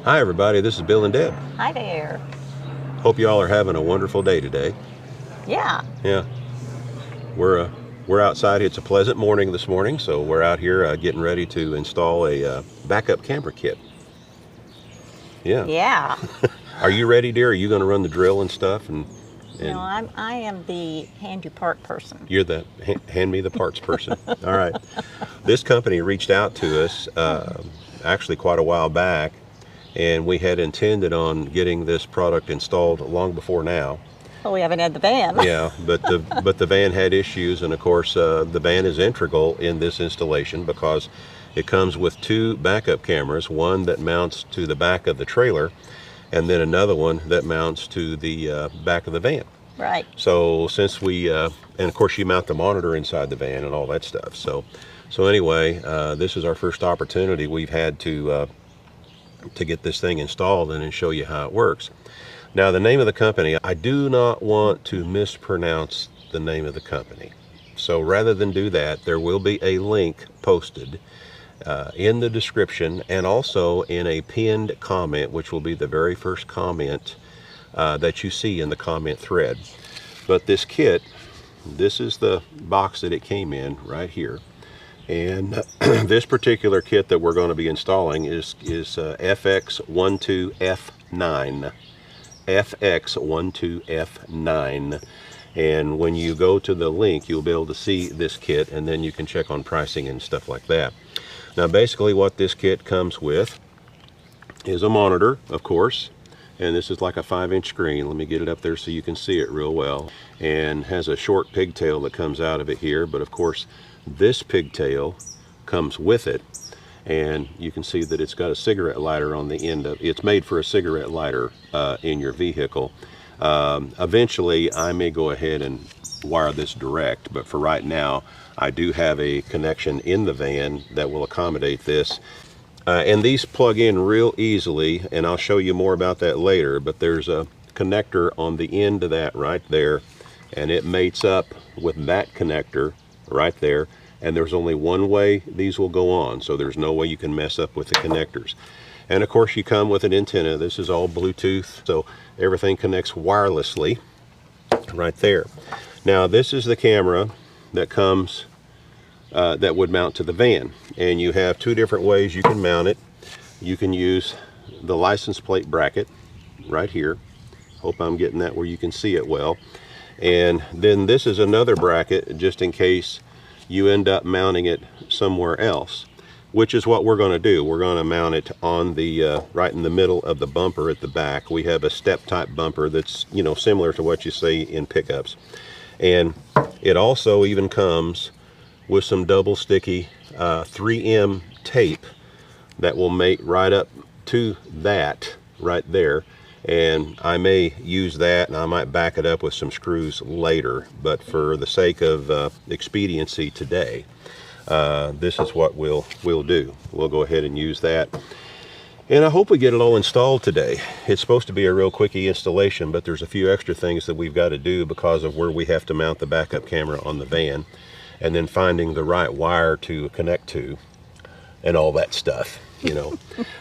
Hi everybody, this is Bill and Deb. Hi there. Hope you all are having a wonderful day today. Yeah. Yeah, we're outside. It's a pleasant morning this morning, so we're out here getting ready to install a backup camera kit. Yeah. Yeah. Are you ready, dear? Are you going to run the drill and stuff? No, I am the hand you part person. You're the hand me the parts person. All right. This company reached out to us actually quite a while back, and we had intended on getting this product installed long before now. Well, we haven't had the van. Yeah, but the van had issues, and of course the van is integral in this installation because it comes with two backup cameras, one that mounts to the back of the trailer, and then another one that mounts to the back of the van. Right. So since we, and of course you mount the monitor inside the van and all that stuff. So anyway, this is our first opportunity we've had to get this thing installed and show you how it works. Now the name of the company, I do not want to mispronounce the name of the company. So rather than do that, there will be a link posted in the description and also in a pinned comment, which will be the very first comment that you see in the comment thread. But this kit, this is the box that it came in right here. And this particular kit that we're going to be installing is FX12F9. FX12F9. And when you go to the link, you'll be able to see this kit, and then you can check on pricing and stuff like that. Now basically what this kit comes with is a monitor, of course, and this is like a 5-inch screen. Let me get it up there so you can see it real well. And has a short pigtail that comes out of it here, but of course this pigtail comes with it, and you can see that it's got a cigarette lighter on the end of it. It's made for a cigarette lighter in your vehicle. Eventually I may go ahead and wire this direct, but for right now I do have a connection in the van that will accommodate this. And these plug in real easily, and I'll show you more about that later, but there's a connector on the end of that right there, and it mates up with that connector right there, and there's only one way these will go on, so there's no way you can mess up with the connectors. And of course you come with an antenna. This is all Bluetooth, so everything connects wirelessly right there. Now this is the camera that comes that would mount to the van, and you have two different ways you can mount it. You can use the license plate bracket right here. Hope I'm getting that where you can see it well. And then this is another bracket just in case you end up mounting it somewhere else, which is what we're going to do. We're going to mount it on the right in the middle of the bumper at the back. We have a step type bumper that's, you know, similar to what you see in pickups, and it also even comes with some double sticky 3M tape that will mate right up to that right there. And I may use that, and I might back it up with some screws later, but for the sake of expediency today, this is what we'll do. We'll go ahead and use that, and I hope we get it all installed today. It's supposed to be a real quickie installation, but there's a few extra things that we've got to do because of where we have to mount the backup camera on the van, and then finding the right wire to connect to and all that stuff, you know.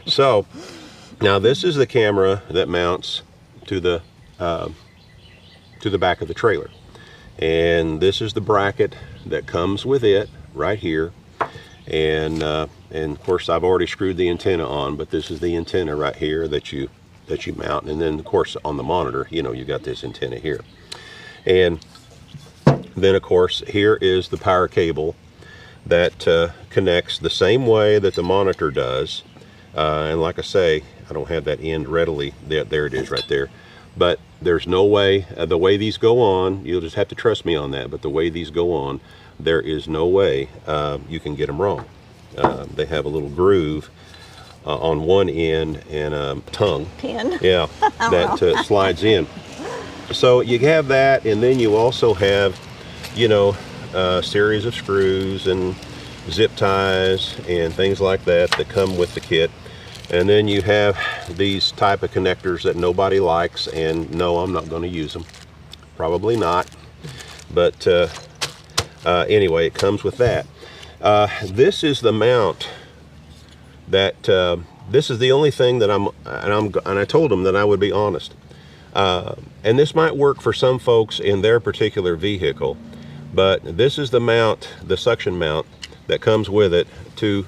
So now this is the camera that mounts to the back of the trailer, and this is the bracket that comes with it right here. And of course I've already screwed the antenna on, but this is the antenna right here that you mount. And then of course on the monitor, you know, you got this antenna here. And then of course here is the power cable that connects the same way that the monitor does. And like I say, I don't have that end readily. There it is right there. But there's no way, the way these go on, you'll just have to trust me on that, but the way these go on, there is no way you can get them wrong. They have a little groove on one end and a tongue. Pin. Yeah, that slides in. So you have that, and then you also have, you know, a series of screws and zip ties and things like that that come with the kit. And then you have these type of connectors that nobody likes, and no, I'm not going to use them. Probably not. But anyway, it comes with that. This is the mount that this is the only thing that and I told them that I would be honest. And this might work for some folks in their particular vehicle, but this is the mount, the suction mount that comes with it to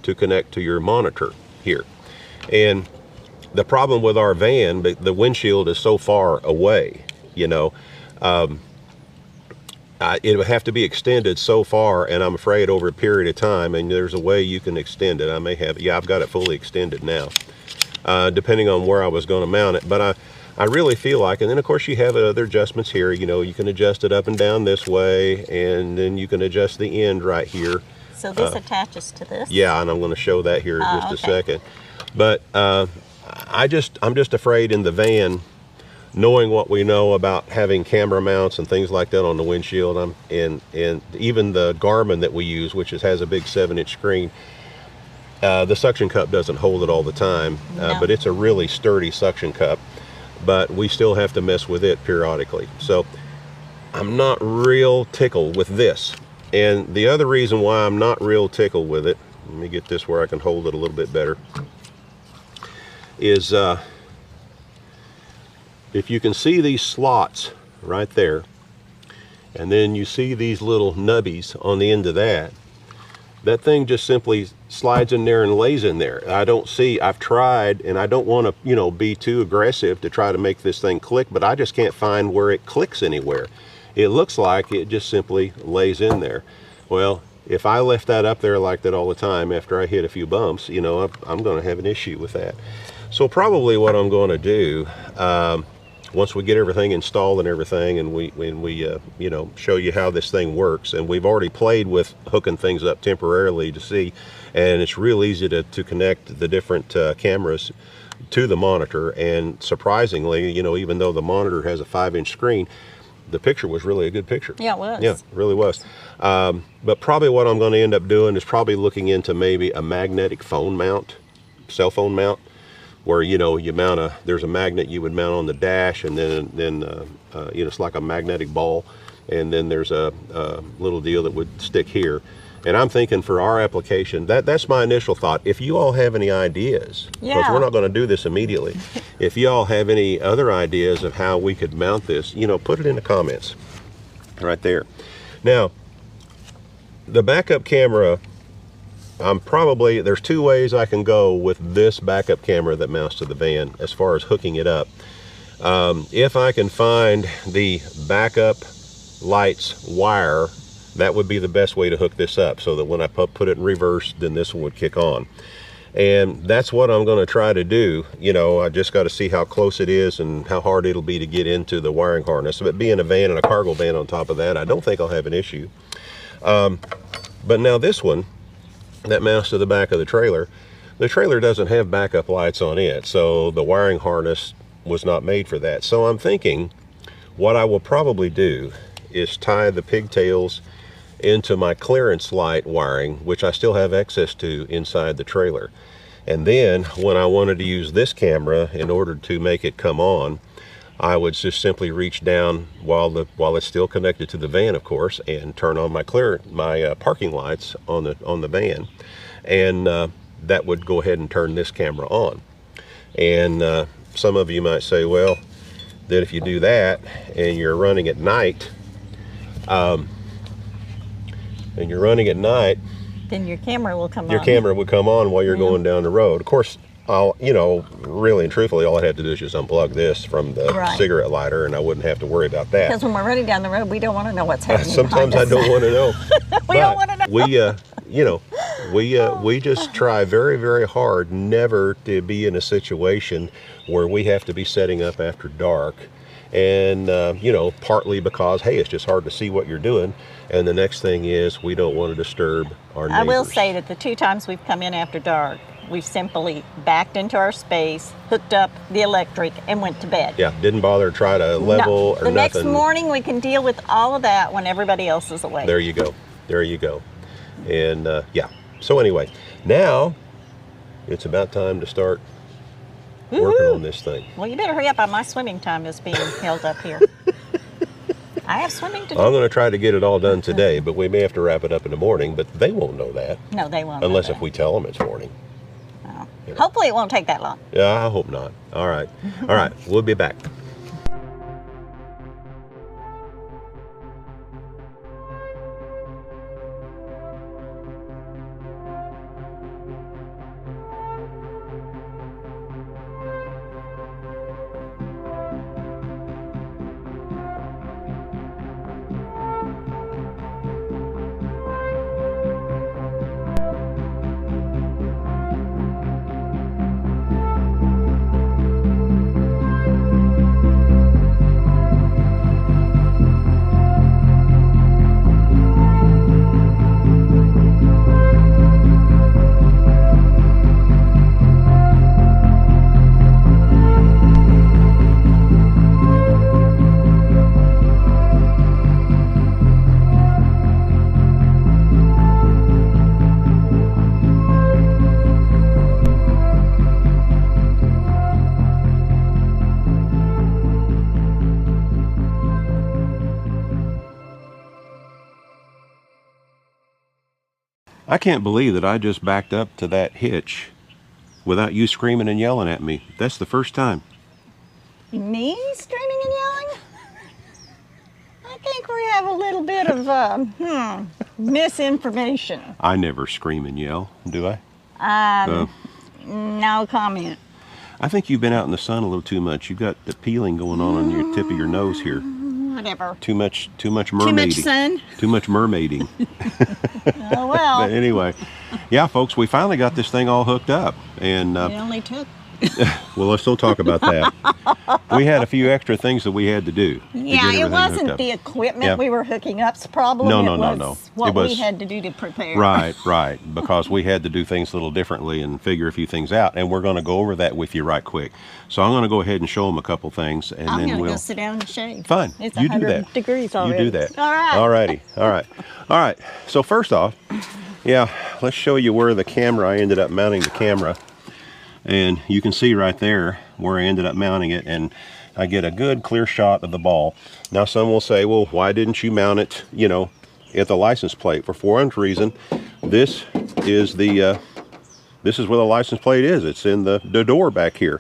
connect to your monitor here. And the problem with our van, the windshield is so far away, you know, it would have to be extended so far, and I'm afraid over a period of time, and there's a way you can extend it. I may have, yeah, I've got it fully extended now, depending on where I was going to mount it. But I really feel like, and then of course you have other adjustments here. You know, you can adjust it up and down this way, and then you can adjust the end right here. So this attaches to this? Yeah, and I'm going to show that here in just a okay. second. But I'm just afraid in the van, knowing what we know about having camera mounts and things like that on the windshield, and even the Garmin that we use, which has a big 7-inch screen, the suction cup doesn't hold it all the time, No. but it's a really sturdy suction cup, but we still have to mess with it periodically. So I'm not real tickled with this. And the other reason why I'm not real tickled with it, let me get this where I can hold it a little bit better, is if you can see these slots right there, and then you see these little nubbies on the end of that thing just simply slides in there and lays in there. I've tried, and I don't want to, you know, be too aggressive to try to make this thing click, but I just can't find where it clicks anywhere. It looks like it just simply lays in there. Well, if I left that up there like that all the time after I hit a few bumps, you know, I'm going to have an issue with that. So probably what I'm going to do, once we get everything installed and everything, and we you know, show you how this thing works, and we've already played with hooking things up temporarily to see, and it's real easy to connect the different cameras to the monitor. And surprisingly, you know, even though the monitor has a 5-inch screen, the picture was really a good picture. Yeah, it was. Yeah, it really was. But probably what I'm going to end up doing is probably looking into maybe a magnetic phone mount, cell phone mount, where, you know, you mount there's a magnet you would mount on the dash, and then you know, it's like a magnetic ball, and then there's a little deal that would stick here. And I'm thinking for our application, that's my initial thought. If you all have any ideas, because Yeah. we're not going to do this immediately, if you all have any other ideas of how we could mount this, you know, put it in the comments right there. Now, the backup camera, there's 2 ways I can go with this backup camera that mounts to the van as far as hooking it up. If I can find the backup lights wire, that would be the best way to hook this up, so that when I put it in reverse, then this one would kick on. And that's what I'm going to try to do. You know, I just got to see how close it is and how hard it'll be to get into the wiring harness. But being a van and a cargo van on top of that, I don't think I'll have an issue. But now this one that mounts to the back of the trailer doesn't have backup lights on it, so the wiring harness was not made for that. So I'm thinking what I will probably do is tie the pigtails into my clearance light wiring, which I still have access to inside the trailer. And then when I wanted to use this camera in order to make it come on, I would just simply reach down while it's still connected to the van, of course, and turn on my parking lights on the van, and that would go ahead and turn this camera on. And some of you might say, well, that if you do that and you're running at night, Then your camera will come on. your camera would come on while you're going down the road. Of course, you know, really and truthfully, all I'd have to do is just unplug this from the Right. cigarette lighter, and I wouldn't have to worry about that. Because when we're running down the road, we don't want to know what's happening. Sometimes I behind don't us. want to know. We don't wanna know. We, you know, we just try very, very hard never to be in a situation where we have to be setting up after dark. And, you know, partly because, hey, it's just hard to see what you're doing. And the next thing is we don't want to disturb our neighbors. I will say that the 2 times we've come in after dark, we've simply backed into our space, hooked up the electric, and went to bed. Yeah, didn't bother to try to level or The next nothing. morning, we can deal with all of that when everybody else is awake. There you go. There you go. And, yeah. So anyway, now it's about time to start working on this thing. Well, you better hurry up. My swimming time is being held up here. I have swimming to do. I'm going to try to get it all done today, but we may have to wrap it up in the morning, but they won't know that No, they won't. know unless that. if we tell them it's morning. Oh. Hopefully it won't take that long. Yeah, I hope not. All right. All right. We'll be back. I can't believe that I just backed up to that hitch without you screaming and yelling at me. That's the first time. Me screaming and yelling? I think we have a little bit of misinformation. I never scream and yell, do I? No comment. I think you've been out in the sun a little too much. You've got the peeling going on your tip of your nose here. Whatever. Too much mermaiding. Too much sun? Too much mermaiding. Oh, well. But anyway, yeah, folks, we finally got this thing all hooked up. And It only took. well, let's don't talk about that. We had a few extra things that we had to do. To Yeah, get it everything hooked wasn't up. the equipment Yeah. we were hooking up's problem. No, it no, no, was no. What It was- we had to do to prepare. Right, because we had to do things a little differently and figure a few things out, and we're going to go over that with you right quick. So I'm going to go ahead and show them a couple things, and I'm then gonna we'll. go sit down and shave. Fine, It's you do 100 that. degrees already. You do that. All right. Alrighty, all right. So first off, yeah, let's show you where the camera. I ended up mounting the camera, and you can see right there where I ended up mounting it, and I get a good clear shot of the ball. Now some will say, well, why didn't you mount it, at the license plate? For one reason, this is the this is where the license plate is. It's in the door back here.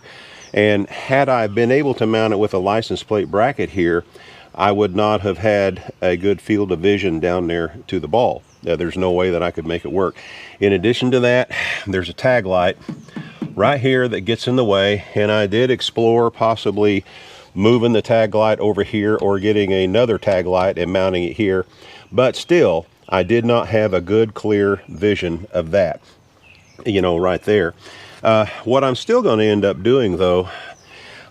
And had I been able to mount it with a license plate bracket here, I would not have had a good field of vision down there to the ball. There's no way that I could make it work. In addition to that, there's a tag light right here that gets in the way, and I did explore possibly moving the tag light over here or getting another tag light and mounting it here, but still I did not have a good clear vision of that, right there. What I'm still going to end up doing, though,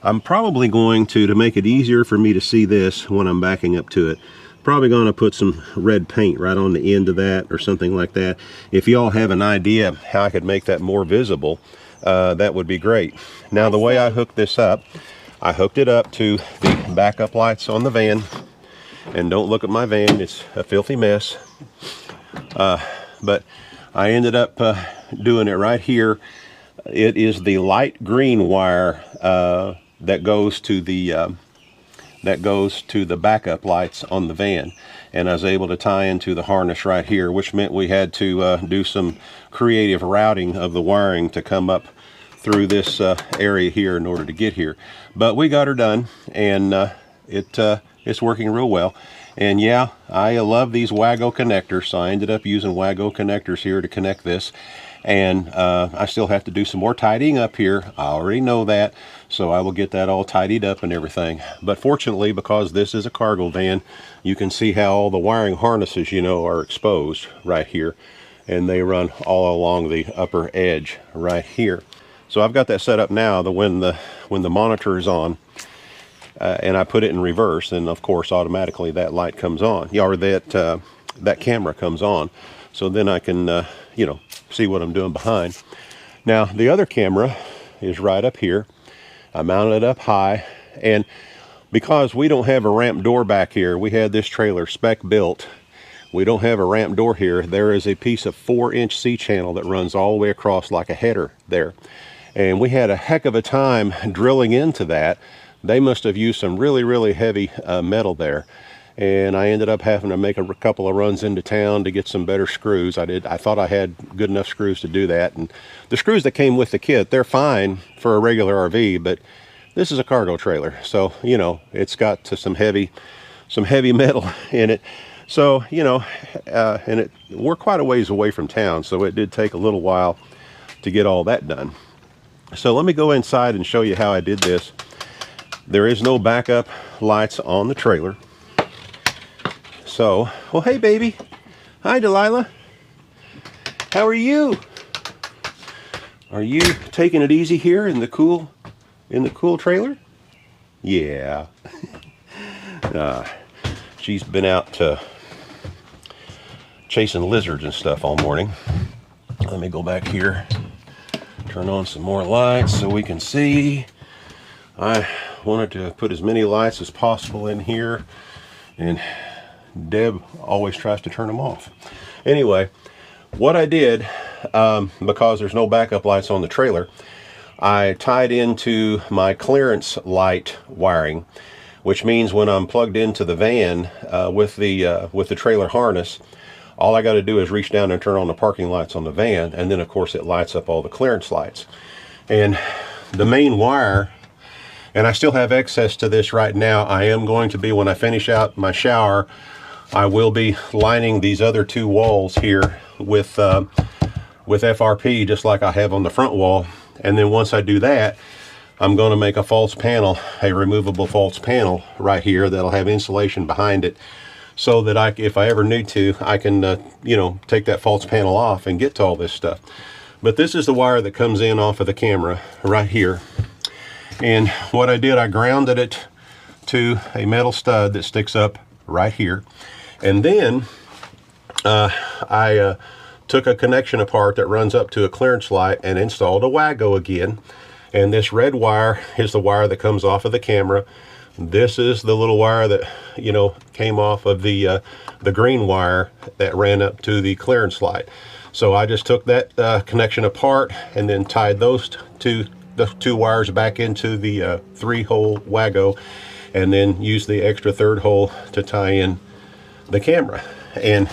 I'm probably going to make it easier for me to see this when I'm backing up to it, probably going to put some red paint right on the end of that or something like that. If y'all have an idea of how I could make that more visible, that would be great. Now, the way I hooked this up, I hooked it up to the backup lights on the van. And don't look at my van, it's a filthy mess. But I ended up doing it right here. It is the light green wire that goes to the backup lights on the van, and I was able to tie into the harness right here, which meant we had to do some creative routing of the wiring to come up through this area here in order to get here. But we got her done, and it's working real well. And yeah, I love these Wago connectors, so I ended up using Wago connectors here to connect this. And I still have to do some more tidying up here. I already know that, so I will get that all tidied up and everything. But fortunately, because this is a cargo van, you can see how all the wiring harnesses, are exposed right here, and they run all along the upper edge right here. So I've got that set up now that when the monitor is on, and I put it in reverse, and of course automatically that light comes on, or that camera comes on. So then I can see what I'm doing behind. Now the other camera is right up here. I mounted it up high, and because we don't have a ramp door back here, we had this trailer spec built. We don't have a ramp door here. There is a piece of 4-inch C-channel that runs all the way across like a header there. And we had a heck of a time drilling into that. They must have used some really, really heavy metal there. and I ended up having to make a couple of runs into town to get some better screws. I thought I had good enough screws to do that, and the screws that came with the kit, they're fine for a regular RV, but this is a cargo trailer, so you know it's got some heavy metal in it. So you know, and we're quite a ways away from town, so it did take a little while to get all that done. So let me go inside and show you how I did this. There is no backup lights on the trailer. So, well, hey baby. Hi Delilah. How are you? Are you taking it easy here in the cool trailer? Yeah. She's been out chasing lizards and stuff all morning. Let me go back here, turn on some more lights so we can see. I wanted to put as many lights as possible in here, and Deb always tries to turn them off. Anyway, what I did, because there's no backup lights on the trailer, I tied into my clearance light wiring, which means when I'm plugged into the van with the trailer harness, all I got to do is reach down and turn on the parking lights on the van, and then of course it lights up all the clearance lights. And the main wire, and I still have access to this right now. I am going to be, when I finish out my shower, I will be lining these other two walls here with FRP, just like I have on the front wall. And then once I do that, I'm going to make a false panel, a removable false panel right here that'll have insulation behind it, so that if I ever need to, I can, you know, take that false panel off and get to all this stuff. But this is the wire that comes in off of the camera right here. And what I did, I grounded it to a metal stud that sticks up right here. And then I took a connection apart that runs up to a clearance light and installed a WAGO again. And this red wire is the wire that comes off of the camera. This is the little wire that, you know, came off of the green wire that ran up to the clearance light. So I just took that connection apart and then tied those two wires back into the 3-hole WAGO, and then used the extra 3rd hole to tie in the camera. And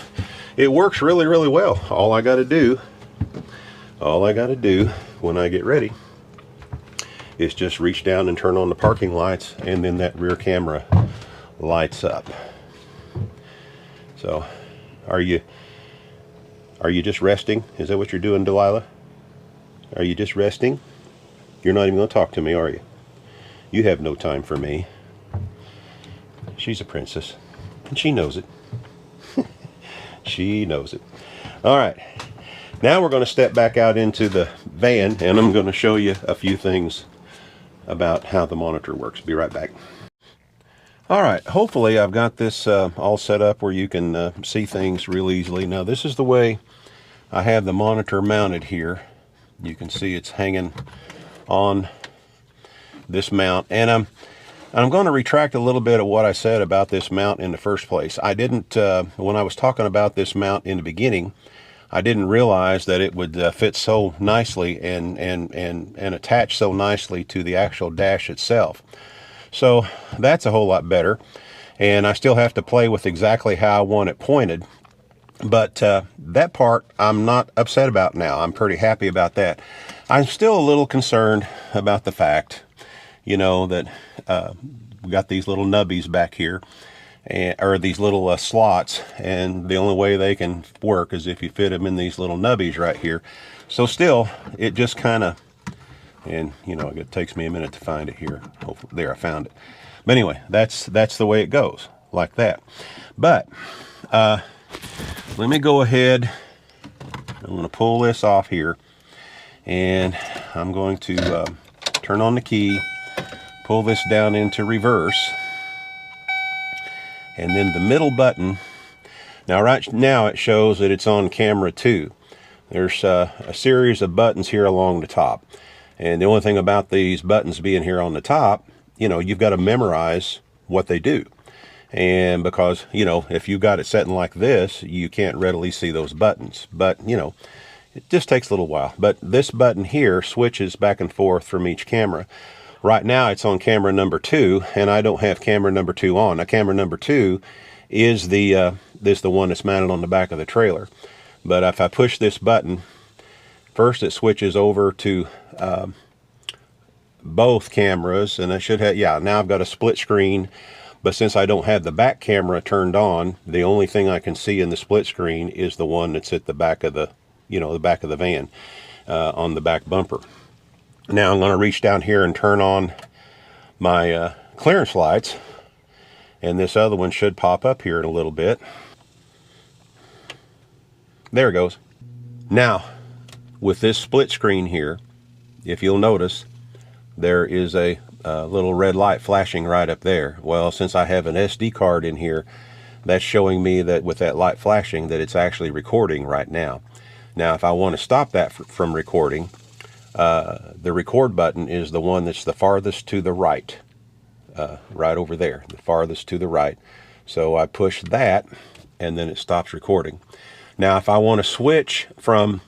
it works really, really well. All I got to do when I get ready is just reach down and turn on the parking lights, and then that rear camera lights up. So are you just resting? Is that what you're doing, Delilah? Are you just resting? You're not even going to talk to me, are you? You have no time for me. She's a princess, and she knows it. She knows it. All right, now we're going to step back out into the van, and I'm going to show you a few things about how the monitor works. Be right back. All right, hopefully I've got this all set up where you can see things real easily. Now this is the way I have the monitor mounted here. You can see it's hanging on this mount, and I'm going to retract a little bit of what I said about this mount in the first place. I didn't, when I was talking about this mount in the beginning, I didn't realize that it would fit so nicely and attach so nicely to the actual dash itself. So that's a whole lot better, and I still have to play with exactly how I want it pointed. But that part I'm not upset about now. I'm pretty happy about that. I'm still a little concerned about the fact, you know, that we got these little nubbies back here, or these little slots, and the only way they can work is if you fit them in these little nubbies right here. So still, it just kind of, and you know, it takes me a minute to find it here. Hopefully, there, I found it. But anyway, that's the way it goes, like that. But let me go ahead. I'm going to pull this off here, and I'm going to turn on the key, pull this down into reverse, and then the middle button. Now right now it shows that it's on camera 2. There's a series of buttons here along the top, and the only thing about these buttons being here on the top, you know, you've got to memorize what they do. And because, you know, if you got it setting like this, you can't readily see those buttons. But, you know, it just takes a little while. But this button here switches back and forth from each camera. Right now it's on camera number 2, and I don't have camera number 2 on. Now camera number 2 is the one that's mounted on the back of the trailer. But if I push this button, first it switches over to both cameras, and I should have, yeah, now I've got a split screen. But since I don't have the back camera turned on, the only thing I can see in the split screen is the one that's at the back of the, the back of the van, on the back bumper. Now I'm going to reach down here and turn on my clearance lights, and this other one should pop up here in a little bit. There it goes. Now, with this split screen here, if you'll notice, there is a little red light flashing right up there. Well, since I have an SD card in here, that's showing me that with that light flashing that it's actually recording right now. Now, if I want to stop that from recording, the record button is the one that's the farthest to the right, right over there, the farthest to the right. So I push that, and then it stops recording. Now, if I want to switch from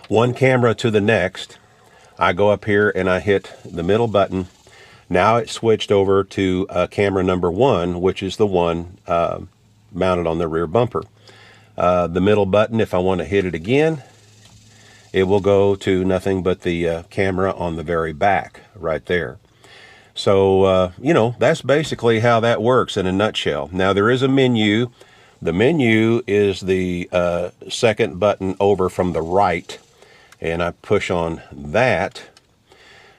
one camera to the next, I go up here and I hit the middle button. Now it's switched over to camera number 1, which is the one mounted on the rear bumper. The middle button, if I want to hit it again, it will go to nothing but the camera on the very back right there. So, that's basically how that works in a nutshell. Now, there is a menu. The menu is the second button over from the right, and I push on that,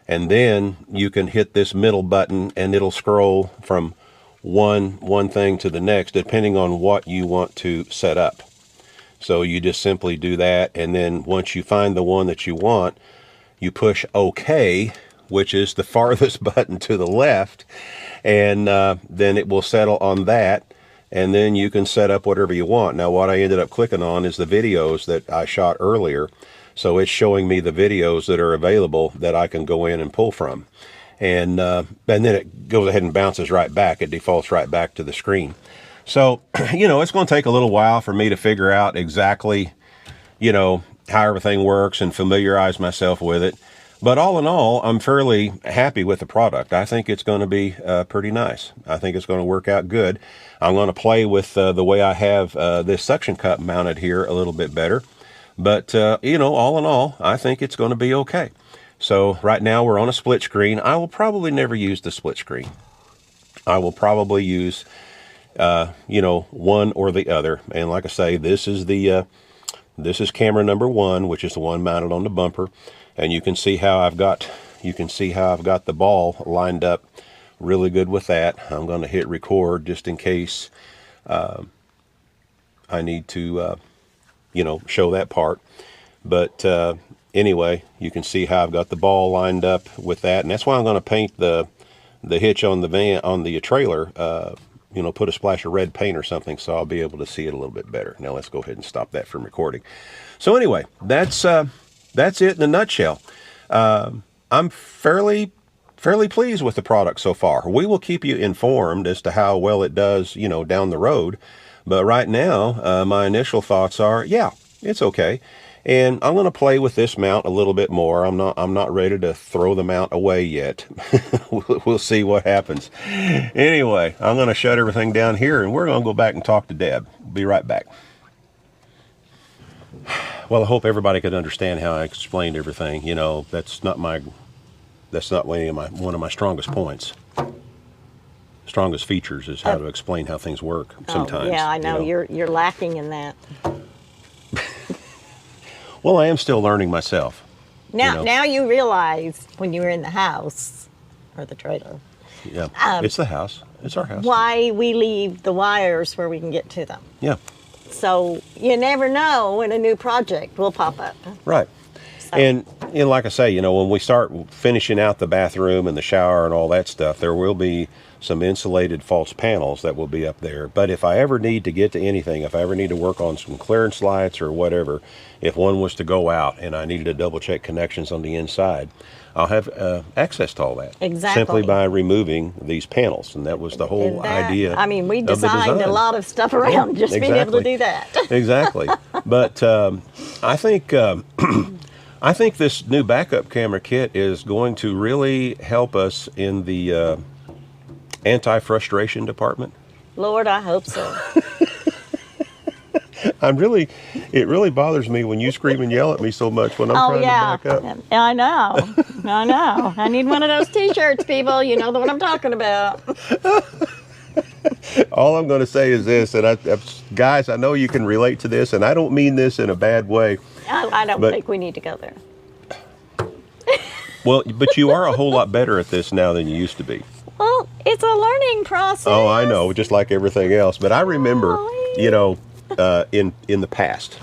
and then you can hit this middle button and it'll scroll from one thing to the next depending on what you want to set up. So you just simply do that, and then once you find the one that you want, you push OK, which is the farthest button to the left, and then it will settle on that, and then you can set up whatever you want. Now, what I ended up clicking on is the videos that I shot earlier. So it's showing me the videos that are available that I can go in and pull from. And then it goes ahead and bounces right back. It defaults right back to the screen. So, it's going to take a little while for me to figure out exactly, how everything works and familiarize myself with it. But all in all, I'm fairly happy with the product. I think it's going to be pretty nice. I think it's going to work out good. I'm going to play with the way I have this suction cup mounted here a little bit better. But, all in all, I think it's going to be okay. So right now we're on a split screen. I will probably never use the split screen. I will probably use, one or the other. And like I say, this is camera number 1, which is the one mounted on the bumper. And you can see how I've got the ball lined up really good with that. I'm going to hit record just in case I need to show that part. But anyway, you can see how I've got the ball lined up with that, and that's why I'm going to paint the hitch on the van, on the trailer, put a splash of red paint or something so I'll be able to see it a little bit better. Now let's go ahead and stop that from recording. So anyway, that's it in a nutshell. I'm fairly pleased with the product so far. We will keep you informed as to how well it does, down the road. But right now, my initial thoughts are, yeah, it's okay. And I'm going to play with this mount a little bit more. I'm not ready to throw the mount away yet. We'll see what happens. Anyway, I'm going to shut everything down here, and we're going to go back and talk to Deb. Be right back. Well, I hope everybody could understand how I explained everything. That's not one of my strongest points. Strongest features is how to explain how things work sometimes. Yeah, I know. You're lacking in that. Well, I am still learning myself. Now you realize when you were in the house or the trailer. Yeah, it's the house. It's our house. Why we leave the wires where we can get to them. Yeah. So you never know when a new project will pop up. Right. So. And like I say, when we start finishing out the bathroom and the shower and all that stuff, there will be some insulated false panels that will be up there. But if I ever need to get to anything, if I ever need to work on some clearance lights or whatever, if one was to go out and I needed to double check connections on the inside, I'll have access to all that. Exactly. Simply by removing these panels. And that was the whole idea. I mean, we designed a lot of stuff around just being able to do that. Exactly. But I think this new backup camera kit is going to really help us in the anti-frustration department. Lord, I hope so. It really bothers me when you scream and yell at me so much when I'm Oh, trying yeah. to back up. I know. I know. I need one of those T-shirts, people. You know what I'm talking about. All I'm going to say is this, and guys, I know you can relate to this, and I don't mean this in a bad way. I don't But- think we need to go there. Well, but you are a whole lot better at this now than you used to be. Well, it's a learning process. Oh, I know, just like everything else. But I remember, Oh, you know, in the past,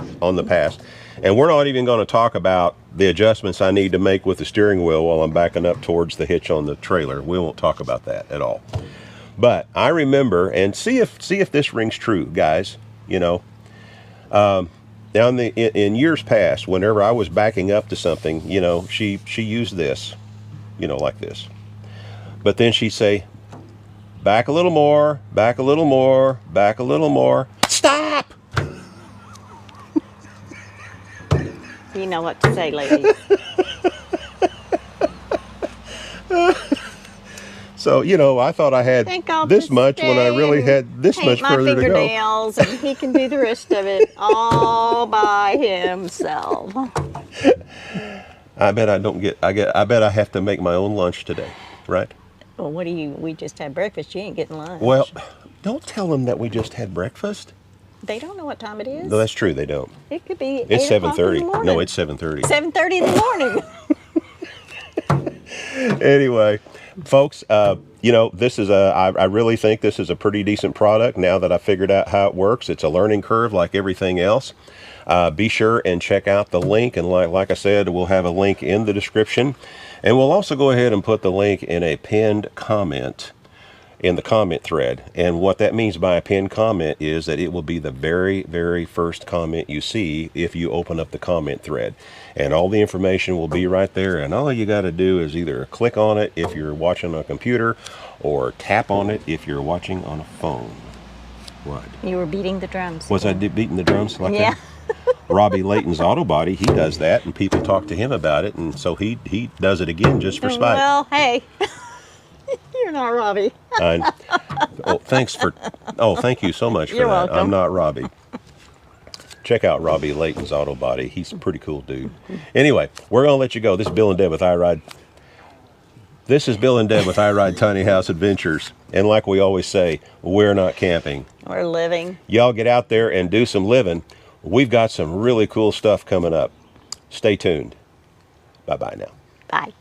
and we're not even going to talk about the adjustments I need to make with the steering wheel while I'm backing up towards the hitch on the trailer. We won't talk about that at all. But I remember, and see if this rings true, guys. You know, now in years past, whenever I was backing up to something, you know, she used this, you know, like this. But then she'd say, back a little more, back a little more, back a little more. Stop! You know what to say, ladies. So, you know, I thought I had Think I'll this just much when I stay really and had this much paint my further to go. fingernails, and he can do the rest of it all by himself. I bet I have to make my own lunch today, right? Well, we just had breakfast. You ain't getting lunch. Well, don't tell them that we just had breakfast. They don't know what time it is. No, that's true. They don't. It could be It's 7:30. No, it's 7:30. 7:30 in the morning. Anyway, folks, you know, this is I really think this is a pretty decent product now that I figured out how it works. It's a learning curve like everything else. Be sure and check out the link, and like I said, we'll have a link in the description, and we'll also go ahead and put the link in a pinned comment in the comment thread. And what that means by a pinned comment is that it will be the very, very first comment you see if you open up the comment thread. And all the information will be right there, and all you got to do is either click on it if you're watching on a computer, or tap on it if you're watching on a phone. What? You were beating the drums. Was I beating the drums like Yeah. that? Robbie Layton's Auto Body, he does that, and people talk to him about it, and so he does it again just for spite. Well, hey. You're not Robbie. Thank you so much for You're that. welcome. I'm not Robbie. Check out Robbie Layton's Auto Body. He's a pretty cool dude. Anyway, we're going to let you go. This is Bill and Deb with iRide. This is Bill and Deb with iRide Tiny House Adventures. And like we always say, we're not camping. We're living. Y'all get out there and do some living. We've got some really cool stuff coming up. Stay tuned. Bye-bye now. Bye.